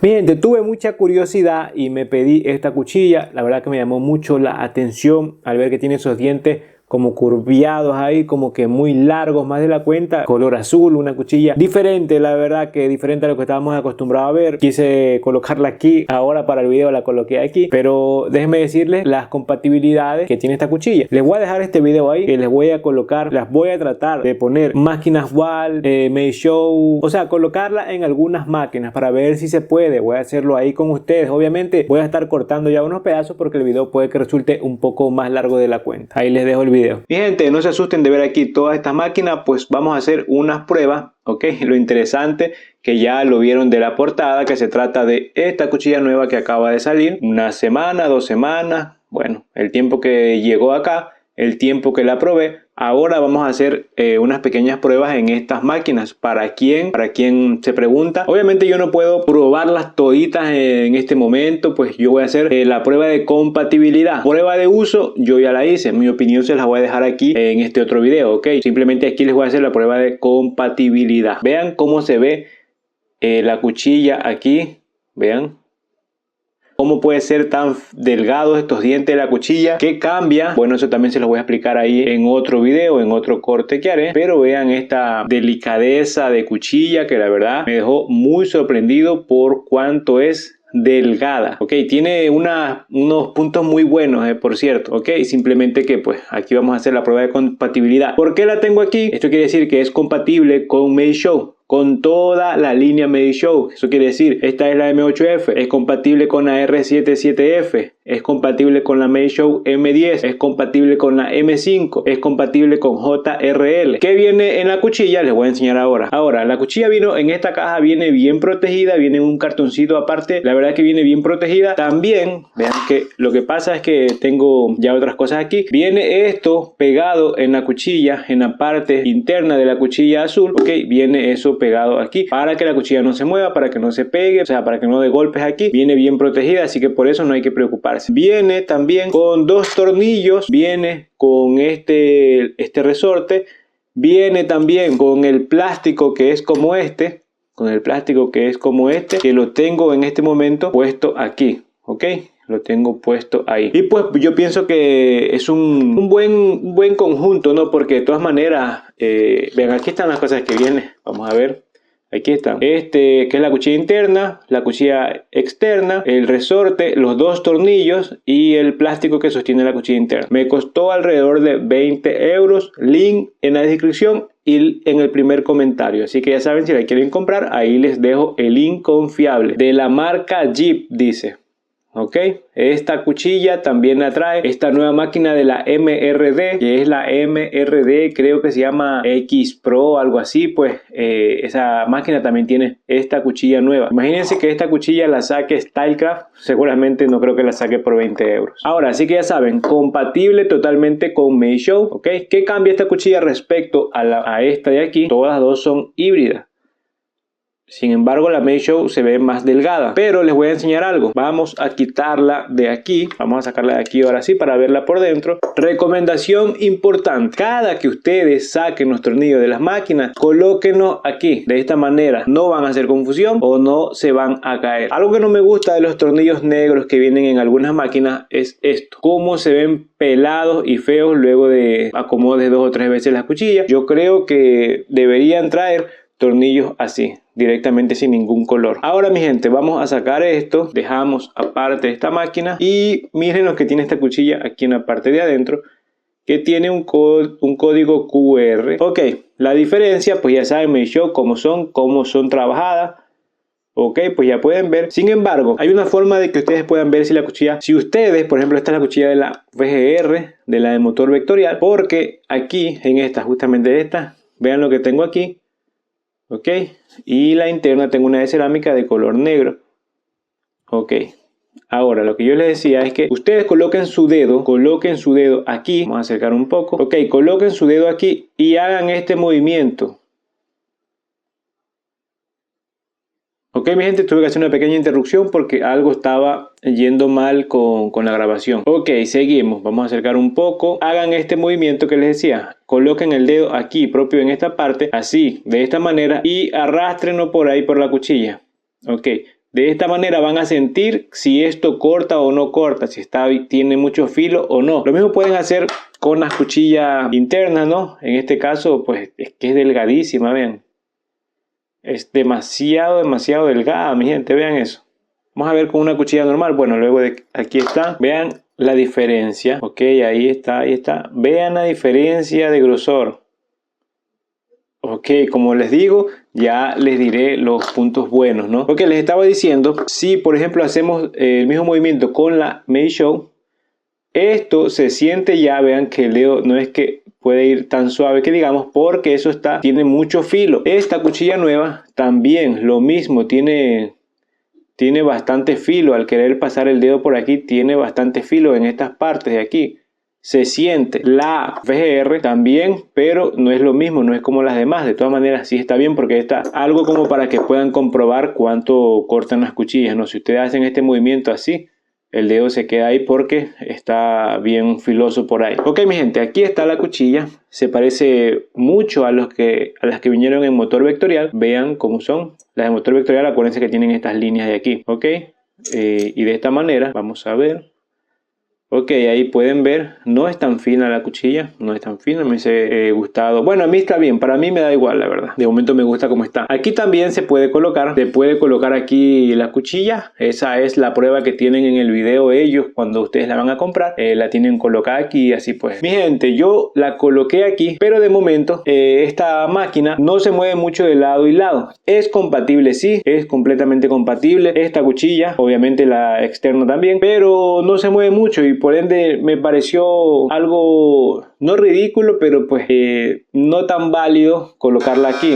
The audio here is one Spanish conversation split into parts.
Mi gente, tuve mucha curiosidad y me pedí esta cuchilla. La verdad que me llamó mucho la atención al ver que tiene esos dientes como curviados ahí, como que muy largos, más de la cuenta, color azul, una cuchilla diferente, la verdad que diferente a lo que estábamos acostumbrados a ver. Quise colocarla aquí, ahora para el video la coloqué aquí, pero déjenme decirles las compatibilidades que tiene esta cuchilla. Les voy a dejar este video ahí, que les voy a colocar, las voy a tratar de poner máquinas Wahl, Meishow, o sea, colocarla en algunas máquinas para ver si se puede. Voy a hacerlo ahí con ustedes. Obviamente voy a estar cortando ya unos pedazos porque el video puede que resulte un poco más largo de la cuenta. Ahí les dejo el video. Mi gente, no se asusten de ver aquí todas estas máquinas, pues vamos a hacer unas pruebas, ¿ok? Lo interesante que ya lo vieron de la portada, que se trata de esta cuchilla nueva que acaba de salir, una semana, 2 semanas, bueno, el tiempo que llegó acá, el tiempo que la probé. Ahora vamos a hacer unas pequeñas pruebas en estas máquinas. Para quien se pregunta, obviamente yo no puedo probarlas toditas en este momento, pues yo voy a hacer la prueba de compatibilidad. Prueba de uso yo ya la hice, mi opinión se las voy a dejar aquí en este otro video, ok. Simplemente aquí les voy a hacer la prueba de compatibilidad. Vean cómo se ve la cuchilla aquí, vean cómo puede ser tan delgado estos dientes de la cuchilla, qué cambia. Bueno, eso también se los voy a explicar ahí en otro video, en otro corte que haré. Pero vean esta delicadeza de cuchilla que la verdad me dejó muy sorprendido por cuánto es delgada. Ok, tiene unos puntos muy buenos, por cierto. Ok, simplemente que pues aquí vamos a hacer la prueba de compatibilidad. ¿Por qué la tengo aquí? Esto quiere decir que es compatible con Meishow, con toda la línea Meishow. Eso quiere decir, esta es la M8F, es compatible con la R77F, es compatible con la Meishow M10, es compatible con la M5, es compatible con JRL. ¿Qué viene en la cuchilla? Les voy a enseñar ahora. Ahora, la cuchilla vino en esta caja, viene bien protegida, viene en un cartoncito aparte. La verdad que viene bien protegida. También, vean que lo que pasa es que tengo ya otras cosas aquí. Viene esto pegado en la cuchilla, en la parte interna de la cuchilla azul. Ok, viene eso pegado aquí para que la cuchilla no se mueva, para que no se pegue, o sea, para que no dé golpes aquí. Viene bien protegida, así que por eso no hay que preocuparse. Viene también con 2 tornillos, viene con este resorte, viene también con el plástico que es como este, que lo tengo en este momento puesto aquí, ok. Lo tengo puesto ahí. Y pues yo pienso que es un buen conjunto, ¿no? Porque de todas maneras, vean, aquí están las cosas que vienen. Vamos a ver. Aquí están. Que es la cuchilla interna, la cuchilla externa, el resorte, los 2 tornillos y el plástico que sostiene la cuchilla interna. Me costó alrededor de 20 euros. Link en la descripción y en el primer comentario. Así que ya saben, si la quieren comprar, ahí les dejo el link confiable. De la marca Jeep, dice. Ok, esta cuchilla también la trae esta nueva máquina de la MRD, que es la MRD, creo que se llama X Pro, algo así. Pues esa máquina también tiene esta cuchilla nueva. Imagínense que esta cuchilla la saque Stylecraft, seguramente no creo que la saque por 20 euros. Ahora, sí que ya saben, compatible totalmente con Meishow. Ok, ¿qué cambia esta cuchilla respecto a esta de aquí? Todas dos son híbridas. Sin embargo, la Meishow se ve más delgada. Pero les voy a enseñar algo. Vamos a quitarla de aquí. Vamos a sacarla de aquí ahora sí para verla por dentro. Recomendación importante. Cada que ustedes saquen los tornillos de las máquinas, colóquenlos aquí. De esta manera no van a hacer confusión o no se van a caer. Algo que no me gusta de los tornillos negros que vienen en algunas máquinas es esto. Cómo se ven pelados y feos luego de acomodar 2 o 3 veces las cuchillas. Yo creo que deberían traer tornillos así, directamente sin ningún color. Ahora, mi gente, vamos a sacar esto, dejamos aparte esta máquina y miren lo que tiene esta cuchilla aquí en la parte de adentro, que tiene un código QR. Ok, la diferencia, pues ya saben, Meishow, cómo son trabajadas. Ok, pues ya pueden ver. Sin embargo, hay una forma de que ustedes puedan ver si la cuchilla, si ustedes, por ejemplo, esta es la cuchilla de la VGR, de la de motor vectorial, porque aquí en esta, justamente esta, vean lo que tengo aquí. Ok, y la interna tengo una de cerámica de color negro. Ok, ahora lo que yo les decía es que ustedes coloquen su dedo aquí. Vamos a acercar un poco. Ok, coloquen su dedo aquí y hagan este movimiento. Ok, mi gente, tuve que hacer una pequeña interrupción porque algo estaba yendo mal con la grabación. Ok, seguimos. Vamos a acercar un poco. Hagan este movimiento que les decía. Coloquen el dedo aquí, propio en esta parte, así, de esta manera, y arrástrenlo por ahí por la cuchilla. Ok, De esta manera van a sentir si esto corta o no corta, si tiene mucho filo o no. Lo mismo pueden hacer con las cuchillas internas, ¿no? En este caso, pues es que es delgadísima, vean. Es demasiado delgada, mi gente, vean eso. Vamos a ver con una cuchilla normal. Bueno, luego de aquí está. Vean la diferencia. Ok, ahí está, ahí está. Vean la diferencia de grosor. Ok, como les digo, ya les diré los puntos buenos, ¿no? Ok, les estaba diciendo, si por ejemplo hacemos el mismo movimiento con la Meisho, esto se siente ya, vean que el dedo no es que puede ir tan suave que digamos, porque eso tiene mucho filo. Esta cuchilla nueva también lo mismo, tiene bastante filo. Al querer pasar el dedo por aquí, tiene bastante filo en estas partes de aquí. Se siente. La VGR también, pero no es lo mismo, no es como las demás. De todas maneras, sí está bien porque está algo como para que puedan comprobar cuánto cortan las cuchillas, ¿no? Si ustedes hacen este movimiento así, el dedo se queda ahí porque está bien filoso por ahí. Ok, mi gente, aquí está la cuchilla. Se parece mucho a las que vinieron en motor vectorial. Vean cómo son. Las de motor vectorial, acuérdense que tienen estas líneas de aquí. Ok, y de esta manera, vamos a ver. Ok, ahí pueden ver, no es tan fina la cuchilla, no es tan fina, me hubiese gustado. Bueno, a mí está bien, para mí me da igual, la verdad. De momento me gusta como está. Aquí también se puede colocar aquí la cuchilla. Esa es la prueba que tienen en el video ellos cuando ustedes la van a comprar. La tienen colocada aquí, así pues. Mi gente, yo la coloqué aquí, pero de momento esta máquina no se mueve mucho de lado y lado. Es compatible, sí, es completamente compatible. Esta cuchilla, obviamente la externa también, pero no se mueve mucho y por ende me pareció algo no ridículo, pero pues no tan válido colocarla aquí.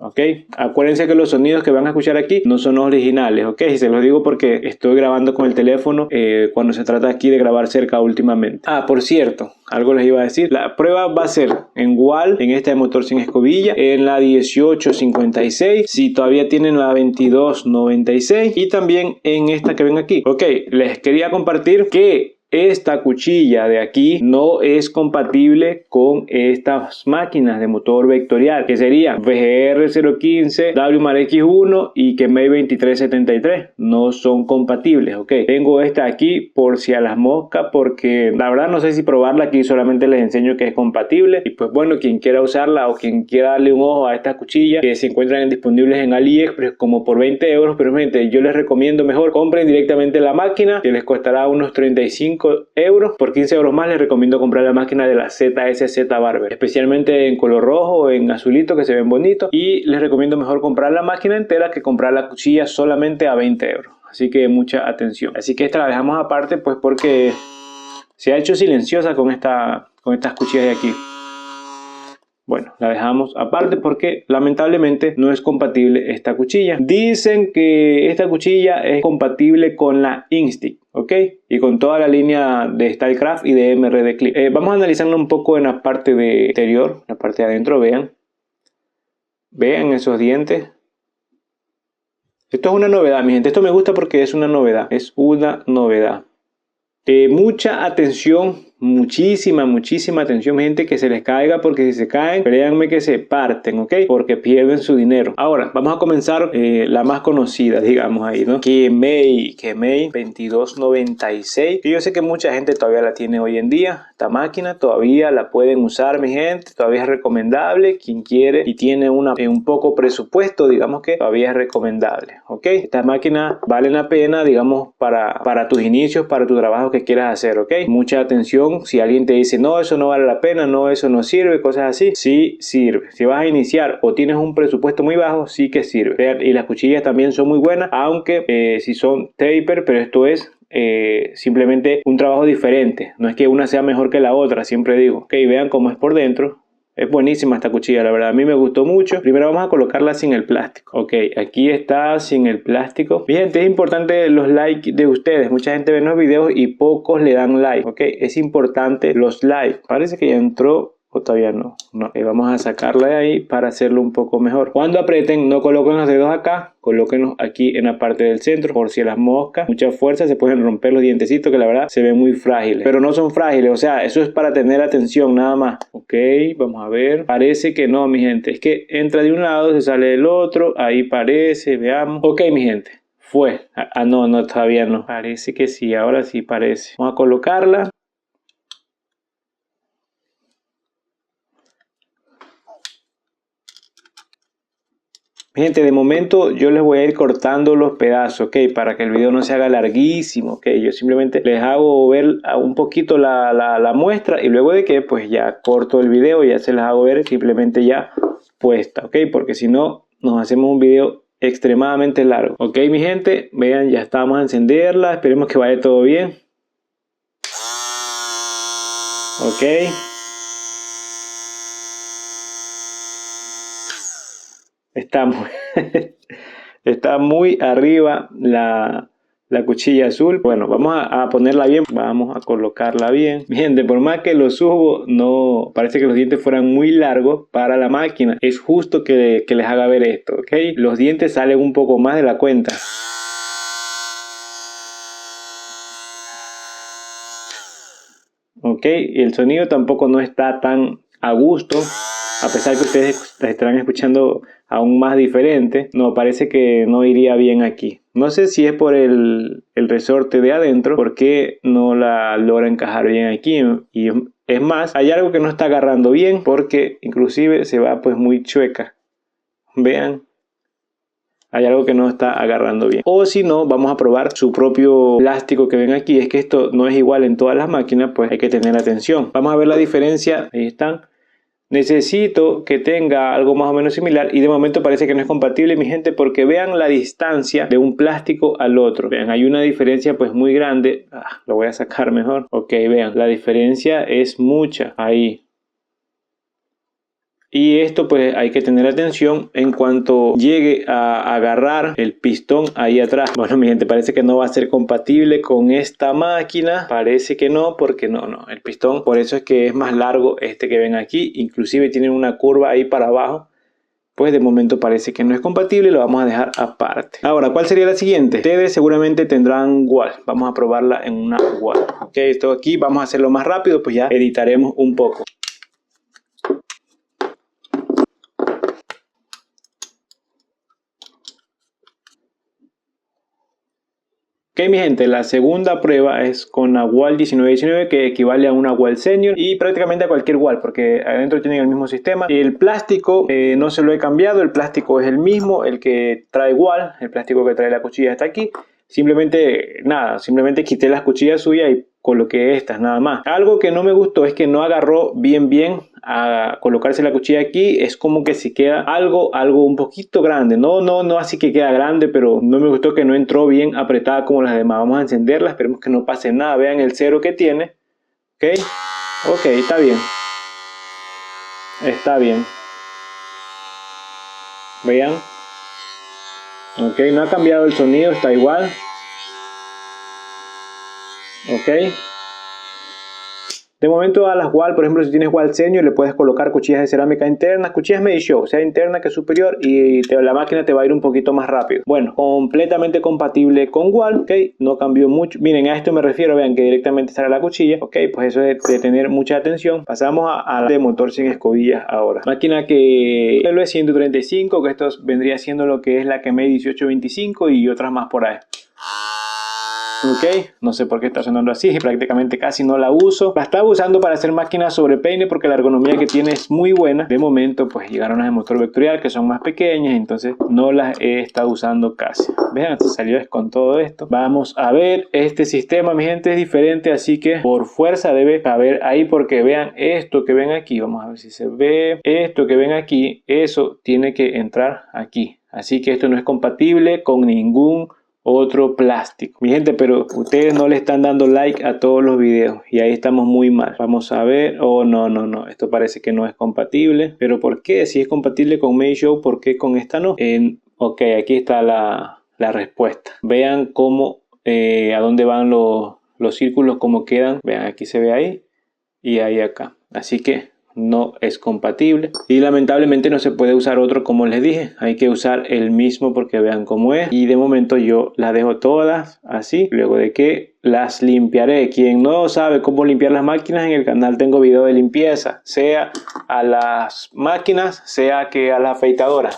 Ok, acuérdense que los sonidos que van a escuchar aquí no son originales, ok, se los digo porque estoy grabando con el teléfono cuando se trata aquí de grabar cerca últimamente. Ah, por cierto, algo les iba a decir, la prueba va a ser en WAL, en esta de motor sin escobilla, en la 1856, si todavía tienen la 2296 y también en esta que ven aquí. Ok, les quería compartir que esta cuchilla de aquí no es compatible con estas máquinas de motor vectorial, que serían VGR 015, WMAR X1 y Kemei 2373. No son compatibles, ok. Tengo esta aquí por si a las moscas, porque la verdad no sé si probarla. Aquí solamente les enseño que es compatible. Y pues bueno, quien quiera usarla o quien quiera darle un ojo a estas cuchillas que se encuentran disponibles en AliExpress como por 20 euros, pero gente, yo les recomiendo mejor compren directamente la máquina, que les costará unos 35 euros. Por 15 euros más les recomiendo comprar la máquina de la ZSZ Barber, especialmente en color rojo o en azulito, que se ven bonitos, y les recomiendo mejor comprar la máquina entera que comprar la cuchilla solamente a 20 euros. Así que mucha atención. Así que esta la dejamos aparte pues porque se ha hecho silenciosa con estas cuchillas de aquí. Bueno, la dejamos aparte porque lamentablemente no es compatible esta cuchilla. Dicen que esta cuchilla es compatible con la Instick, ¿ok? Y con toda la línea de Stylecraft y de MRD Clip. Vamos a analizarlo un poco en la parte de exterior, la parte de adentro, vean. Vean esos dientes. Esto es una novedad, mi gente. Esto me gusta porque es una novedad. Es una novedad. Mucha atención, muchísima atención, gente, que se les caiga, porque si se caen, créanme que se parten, ¿ok? Porque pierden su dinero. Ahora, vamos a comenzar la más conocida, digamos ahí, ¿no? Kemei 2296. Y yo sé que mucha gente todavía la tiene hoy en día. Esta máquina todavía la pueden usar, mi gente. Todavía es recomendable. Quien quiere y tiene un poco presupuesto, digamos que todavía es recomendable, ¿ok? Estas máquinas valen la pena, digamos, para tus inicios, para tu trabajo que quieras hacer, ¿ok? Mucha atención. Si alguien te dice no, eso no vale la pena, no, eso no sirve, cosas así, sí sirve. Si vas a iniciar o tienes un presupuesto muy bajo, sí que sirve. Y las cuchillas también son muy buenas, aunque si son taper, pero esto es simplemente un trabajo diferente. No es que una sea mejor que la otra, siempre digo. Ok, vean cómo es por dentro. Es buenísima esta cuchilla, la verdad, a mí me gustó mucho. Primero vamos a colocarla sin el plástico. Ok, aquí está sin el plástico. Mi gente, es importante los likes de ustedes. Mucha gente ve los videos y pocos le dan like. Ok, es importante los likes. Parece que ya entró o todavía no. Vamos a sacarla de ahí para hacerlo un poco mejor. Cuando aprieten, no coloquen los dedos acá, colóquenlos aquí en la parte del centro, por si las moscas, mucha fuerza, se pueden romper los dientecitos, que la verdad se ven muy frágiles, pero no son frágiles, o sea, eso es para tener atención nada más. Ok, vamos a ver. Parece que no, mi gente, es que entra de un lado, se sale del otro, ahí parece, veamos. Ok, mi gente, fue. No, todavía no. Parece que sí, ahora sí parece. Vamos a colocarla. Gente, de momento yo les voy a ir cortando los pedazos, ¿ok? Para que el video no se haga larguísimo, ¿ok? Yo simplemente les hago ver un poquito la muestra y luego de que pues ya corto el video, ya se las hago ver simplemente ya puesta, ¿ok? Porque si no, nos hacemos un video extremadamente largo. Ok, mi gente, vean, ya estamos a encenderla, esperemos que vaya todo bien. Ok. Está muy arriba la cuchilla azul. Bueno, vamos a ponerla bien, vamos a colocarla bien. Gente, por más que lo subo, no parece que los dientes fueran muy largos para la máquina. Es justo que les haga ver esto, ¿ok? Los dientes salen un poco más de la cuenta. Ok, y el sonido tampoco no está tan a gusto, a pesar que ustedes estarán escuchando aún más diferente. No, parece que no iría bien aquí. No sé si es por el resorte de adentro, porque no la logra encajar bien aquí. Y es más, hay algo que no está agarrando bien, porque inclusive se va pues muy chueca. Vean. Hay algo que no está agarrando bien. O si no, vamos a probar su propio plástico que ven aquí. Es que esto no es igual en todas las máquinas, pues hay que tener atención. Vamos a ver la diferencia. Ahí están. Necesito que tenga algo más o menos similar y de momento parece que no es compatible, mi gente, porque vean la distancia de un plástico al otro. Vean, hay una diferencia pues muy grande. Lo voy a sacar mejor. Ok, vean, la diferencia es mucha ahí. Y esto pues hay que tener atención en cuanto llegue a agarrar el pistón ahí atrás. Bueno, mi gente, parece que no va a ser compatible con esta máquina. Parece que no, porque no. El pistón, por eso es que es más largo este que ven aquí. Inclusive tiene una curva ahí para abajo. Pues de momento parece que no es compatible, lo vamos a dejar aparte. Ahora, ¿cuál sería la siguiente? Ustedes seguramente tendrán wall. Vamos a probarla en una wall. Ok, esto aquí vamos a hacerlo más rápido, pues ya editaremos un poco. Ok, mi gente, la segunda prueba es con la wall 1919, que equivale a una wall senior y prácticamente a cualquier wall, porque adentro tienen el mismo sistema. El plástico no se lo he cambiado, el plástico es el mismo, el que trae wall, el plástico que trae la cuchilla está aquí. Simplemente quité las cuchillas suyas y coloqué estas nada más. Algo que no me gustó es que no agarró bien a colocarse la cuchilla aquí. Es como que si queda algo un poquito grande, no así que queda grande, pero no me gustó que no entró bien apretada como las demás. Vamos a encenderla, esperemos que no pase nada. Vean el cero que tiene. Ok, está bien, vean. Ok, no ha cambiado el sonido, está igual. Ok. De momento a las wall, por ejemplo, si tienes wall senior, le puedes colocar cuchillas de cerámica internas, cuchillas Meisho, sea interna que superior, y la máquina te va a ir un poquito más rápido. Bueno, completamente compatible con wall, ok, no cambió mucho. Miren, a esto me refiero, vean que directamente sale la cuchilla, ok, pues eso es de tener mucha atención. Pasamos a la de motor sin escobillas ahora. Máquina que es 135, que esto vendría siendo lo que es la que me 1825 y otras más por ahí. Ok, no sé por qué está sonando así, prácticamente casi no la uso. La estaba usando para hacer máquinas sobre peine porque la ergonomía que tiene es muy buena. De momento pues llegaron las de motor vectorial que son más pequeñas, entonces no las he estado usando casi. Vean, se salió con todo esto. Vamos a ver, este sistema, mi gente, es diferente, así que por fuerza debe caber ahí, porque vean esto que ven aquí. Vamos a ver si se ve. Esto que ven aquí, eso tiene que entrar aquí. Así que esto no es compatible con ningún otro plástico, mi gente, pero ustedes no le están dando like a todos los videos y ahí estamos muy mal. Vamos a ver. No, esto parece que no es compatible. Pero ¿por qué? Si es compatible con Meisho, ¿por qué con esta no? Ok, aquí está la respuesta. Vean cómo a dónde van los círculos, cómo quedan. Vean, aquí se ve ahí y ahí acá. Así que no es compatible y lamentablemente no se puede usar otro, como les dije. Hay que usar el mismo porque vean cómo es. Y de momento yo las dejo todas así, luego de que las limpiaré. Quien no sabe cómo limpiar las máquinas, en el canal tengo video de limpieza, sea a las máquinas, sea que a la afeitadora.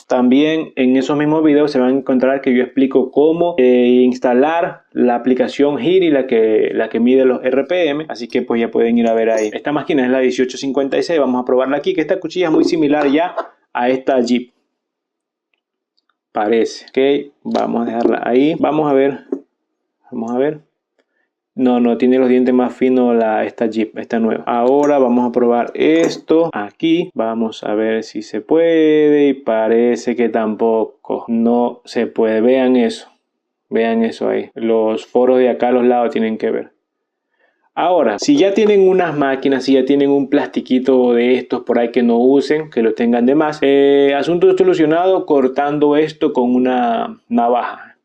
También en esos mismos videos se van a encontrar que yo explico cómo instalar la aplicación Hiri, la que mide los RPM, así que pues ya pueden ir a ver ahí. Esta máquina es la 1856, vamos a probarla aquí, que esta cuchilla es muy similar ya a esta Jeep. Parece, ok, vamos a dejarla ahí, vamos a ver. No, tiene los dientes más finos esta Jeep, esta nueva. Ahora vamos a probar esto aquí. Vamos a ver si se puede y parece que tampoco. No se puede. Vean eso ahí. Los foros de acá a los lados tienen que ver. Ahora, si ya tienen unas máquinas, si ya tienen un plastiquito de estos por ahí que no usen, que lo tengan de más, asunto solucionado cortando esto con una navaja.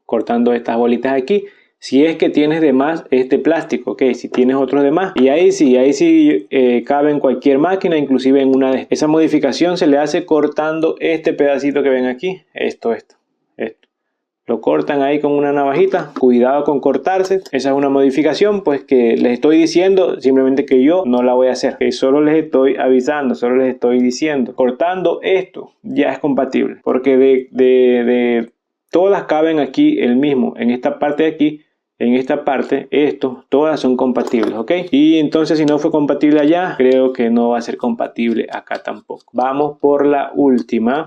Cortando estas bolitas aquí. Si es que tienes de más este plástico, ok, si tienes otros de más. Y ahí sí cabe en cualquier máquina, inclusive en una de estas. Esa modificación se le hace cortando este pedacito que ven aquí. Esto. Lo cortan ahí con una navajita. Cuidado con cortarse. Esa es una modificación pues que les estoy diciendo, simplemente que yo no la voy a hacer. Solo les estoy avisando, solo les estoy diciendo. Cortando esto ya es compatible. Porque de todas caben aquí el mismo. En esta parte de aquí. En esta parte, todas son compatibles, ¿ok? Y entonces si no fue compatible allá, creo que no va a ser compatible acá tampoco. Vamos por la última.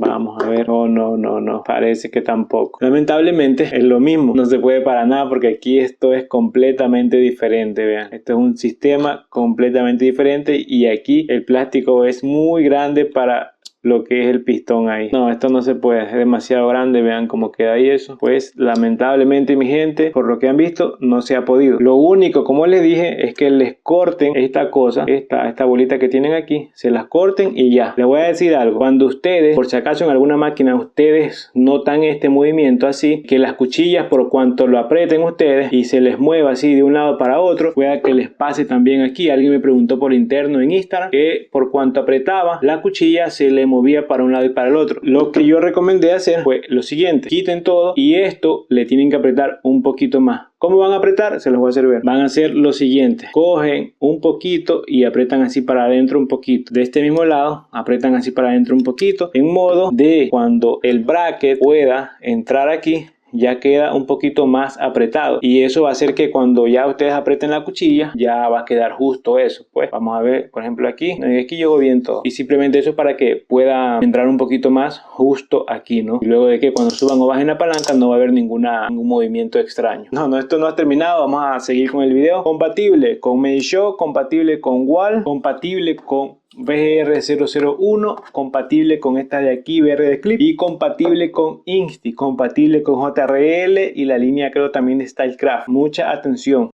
Vamos a ver. Oh, no, parece que tampoco. Lamentablemente es lo mismo. No se puede para nada porque aquí esto es completamente diferente, vean. Esto es un sistema completamente diferente y aquí el plástico es muy grande para lo que es el pistón ahí. No, esto no se puede, es demasiado grande, vean cómo queda ahí eso. Pues lamentablemente mi gente, por lo que han visto, no se ha podido. Lo único, como les dije, es que les corten esta cosa, esta bolita que tienen aquí, se las corten y ya. Les voy a decir algo, cuando ustedes, por si acaso en alguna máquina, ustedes notan este movimiento así, que las cuchillas por cuanto lo aprieten ustedes y se les mueva así de un lado para otro, pueda que les pase también aquí. Alguien me preguntó por interno en Instagram que por cuanto apretaba la cuchilla se le movía para un lado y para el otro. Lo que yo recomendé hacer fue lo siguiente: quiten todo y esto le tienen que apretar un poquito más. ¿Cómo van a apretar? Se los voy a hacer ver. Van a hacer lo siguiente: cogen un poquito y apretan así para adentro un poquito. De este mismo lado apretan así para adentro un poquito, en modo de cuando el bracket pueda entrar aquí, ya queda un poquito más apretado y eso va a hacer que cuando ya ustedes aprieten la cuchilla ya va a quedar justo eso. Pues vamos a ver, por ejemplo aquí llegó bien todo y simplemente eso es para que pueda entrar un poquito más justo aquí, ¿no? Y luego de que cuando suban o bajen la palanca no va a haber ningún movimiento extraño. No, esto no ha terminado, vamos a seguir con el video. Compatible con Meisho, compatible con Wall, compatible con BR001, compatible con esta de aquí, BR de Clip, y compatible con Insti, compatible con JRL y la línea creo también de Stylecraft. Mucha atención.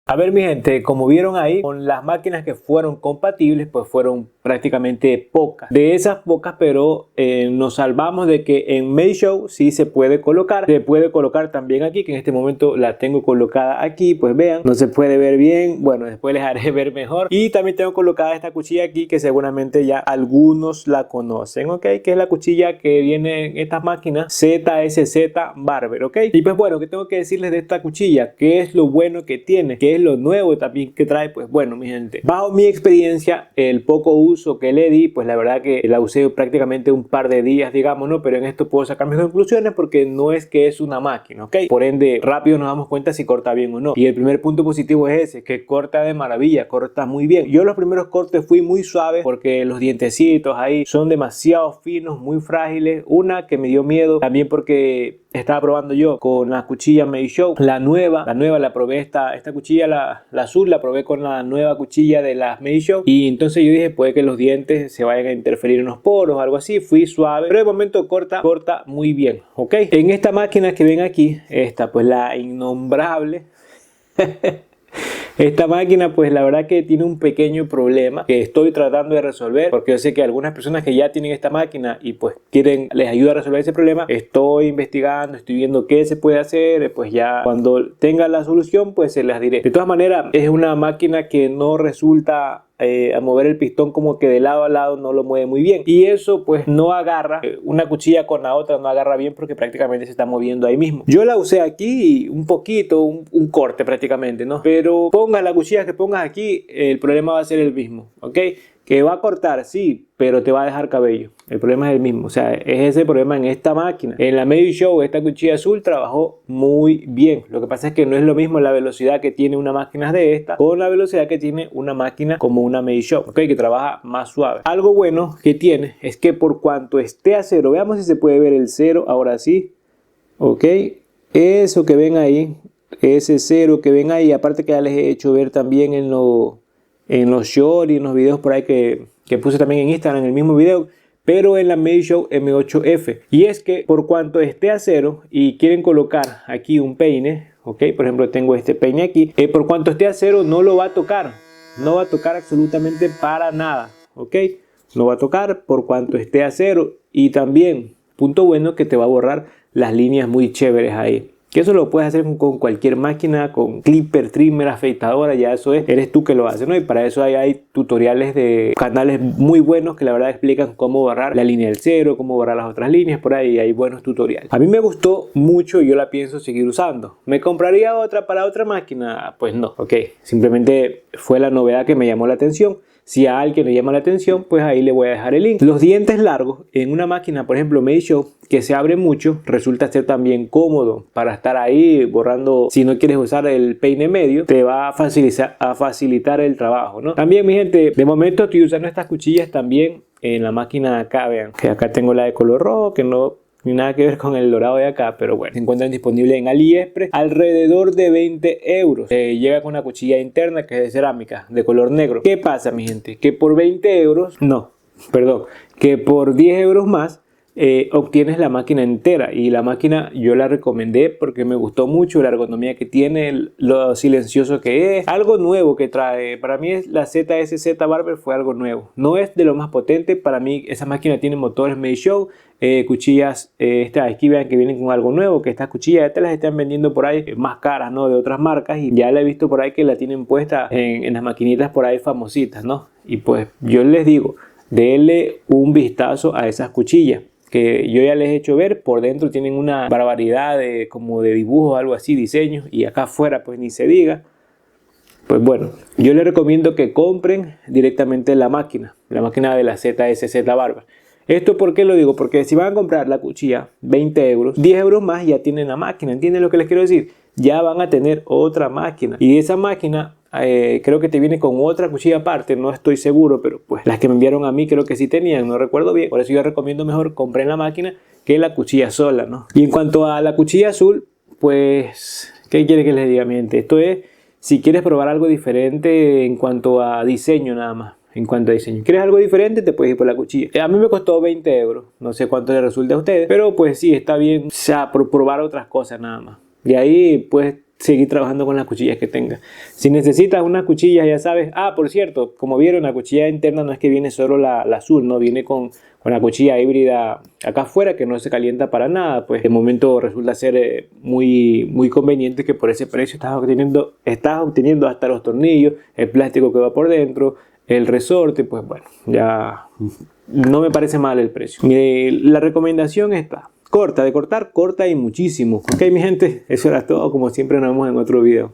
A ver mi gente, como vieron ahí, con las máquinas que fueron compatibles, pues fueron prácticamente pocas. De esas pocas, pero nos salvamos de que en Meisho sí se puede colocar también aquí, que en este momento la tengo colocada aquí, pues vean, no se puede ver bien, bueno, después les haré ver mejor. Y también tengo colocada esta cuchilla aquí, que seguramente ya algunos la conocen, ok, que es la cuchilla que viene en estas máquinas ZSZ Barber, ok. Y pues bueno, ¿qué tengo que decirles de esta cuchilla? ¿Qué es lo bueno que tiene? ¿Qué es lo nuevo también que trae, pues bueno, mi gente, bajo mi experiencia, el poco uso que le di, pues la verdad que la usé prácticamente un par de días, digamos, ¿no? Pero en esto puedo sacar mis conclusiones porque no es que es una máquina, ¿ok? Por ende, rápido nos damos cuenta si corta bien o no. Y el primer punto positivo es ese, que corta de maravilla, corta muy bien. Yo los primeros cortes fui muy suave porque los dientecitos ahí son demasiado finos, muy frágiles. Una que me dio miedo también porque estaba probando yo con la cuchilla Meisho, la nueva la probé, esta cuchilla, la azul, la probé con la nueva cuchilla de las Meisho, y entonces yo dije, puede que los dientes se vayan a interferir en los poros o algo así. Fui suave, pero de momento corta muy bien, ¿ok? En esta máquina que ven aquí, esta pues la innombrable esta máquina pues la verdad que tiene un pequeño problema que estoy tratando de resolver, porque yo sé que algunas personas que ya tienen esta máquina y pues les ayuda a resolver ese problema. Estoy investigando, estoy viendo qué se puede hacer, pues ya cuando tenga la solución pues se las diré. De todas maneras, es una máquina que no resulta a mover el pistón como que de lado a lado, no lo mueve muy bien, y eso pues no agarra, una cuchilla con la otra no agarra bien porque prácticamente se está moviendo ahí mismo. Yo la usé aquí un poquito, un corte prácticamente, ¿no? Pero pongas la cuchilla que pongas aquí, el problema va a ser el mismo, ¿ok? Que va a cortar, sí, pero te va a dejar cabello. El problema es el mismo. O sea, es ese problema en esta máquina. En la Meisho, esta cuchilla azul trabajó muy bien. Lo que pasa es que no es lo mismo la velocidad que tiene una máquina de esta con la velocidad que tiene una máquina como una Meisho, ¿ok? Que trabaja más suave. Algo bueno que tiene es que por cuanto esté a cero, veamos si se puede ver el cero, ahora sí, ¿ok? Eso que ven ahí, ese cero que ven ahí, aparte que ya les he hecho ver también en los shorts y en los videos por ahí que puse también en Instagram, en el mismo video, pero en la Meisho M8F. Y es que por cuanto esté a cero y quieren colocar aquí un peine, ok, por ejemplo tengo este peine aquí, por cuanto esté a cero no lo va a tocar, no va a tocar absolutamente para nada, ok, no va a tocar por cuanto esté a cero. Y también, punto bueno, que te va a borrar las líneas muy chéveres ahí. Que eso lo puedes hacer con cualquier máquina, con clipper, trimmer, afeitadora, ya eso eres tú que lo haces, ¿no? Y para eso hay tutoriales de canales muy buenos que la verdad explican cómo borrar la línea del cero, cómo borrar las otras líneas, por ahí hay buenos tutoriales. A mí me gustó mucho y yo la pienso seguir usando. ¿Me compraría otra para otra máquina? Pues no, ok, simplemente fue la novedad que me llamó la atención. Si a alguien le llama la atención, pues ahí le voy a dejar el link. Los dientes largos en una máquina, por ejemplo, Meisho, que se abre mucho, resulta ser también cómodo para estar ahí borrando. Si no quieres usar el peine medio, te va a facilitar el trabajo, ¿no? También, mi gente, de momento estoy usando estas cuchillas también en la máquina de acá. Vean que acá tengo la de color rojo, que no ni nada que ver con el dorado de acá, pero bueno, se encuentran disponibles en AliExpress alrededor de 20 euros. Llega con una cuchilla interna que es de cerámica, de color negro. ¿Qué pasa, mi gente? Que por 20 euros, no, perdón, que por 10 euros más obtienes la máquina entera. Y la máquina yo la recomendé porque me gustó mucho la ergonomía que tiene, lo silencioso que es, algo nuevo que trae. Para mí la ZSZ Barber fue algo nuevo, no es de lo más potente. Para mí esa máquina tiene motores Meisho, cuchillas, aquí vean que vienen con algo nuevo, que estas cuchillas las están vendiendo por ahí más caras, ¿no? De otras marcas, y ya la he visto por ahí que la tienen puesta en las maquinitas por ahí famositas, ¿no? Y pues yo les digo, denle un vistazo a esas cuchillas que yo ya les he hecho ver. Por dentro tienen una barbaridad como de dibujos, algo así, diseños, y acá afuera pues ni se diga. Pues bueno, yo les recomiendo que compren directamente la máquina de la ZSZ Barber. ¿Esto por qué lo digo? Porque si van a comprar la cuchilla 20 euros, 10 euros más ya tienen la máquina. ¿Entienden lo que les quiero decir? Ya van a tener otra máquina, y esa máquina creo que te viene con otra cuchilla aparte, no estoy seguro, pero pues las que me enviaron a mí creo que sí tenían, no recuerdo bien. Por eso yo recomiendo mejor compren la máquina que la cuchilla sola, ¿no? Y en cuanto a la cuchilla azul, pues, ¿qué quiere que les diga, mi gente? Esto es si quieres probar algo diferente en cuanto a diseño nada más. En cuanto a diseño, ¿quieres algo diferente? Te puedes ir por la cuchilla. A mí me costó 20 euros, no sé cuánto les resulta a ustedes, pero pues sí, está bien, o sea, por probar otras cosas nada más. Y ahí puedes seguir trabajando con las cuchillas que tengas. Si necesitas una cuchilla, ya sabes. Ah, por cierto, como vieron, la cuchilla interna no es que viene solo la azul, no, viene con la cuchilla híbrida acá afuera que no se calienta para nada. Pues de momento resulta ser muy conveniente, que por ese precio estás obteniendo hasta los tornillos, el plástico que va por dentro, el resorte. Pues bueno, ya no me parece mal el precio. La recomendación está: corta, de cortar, corta y muchísimo. Ok, mi gente, eso era todo. Como siempre, nos vemos en otro video.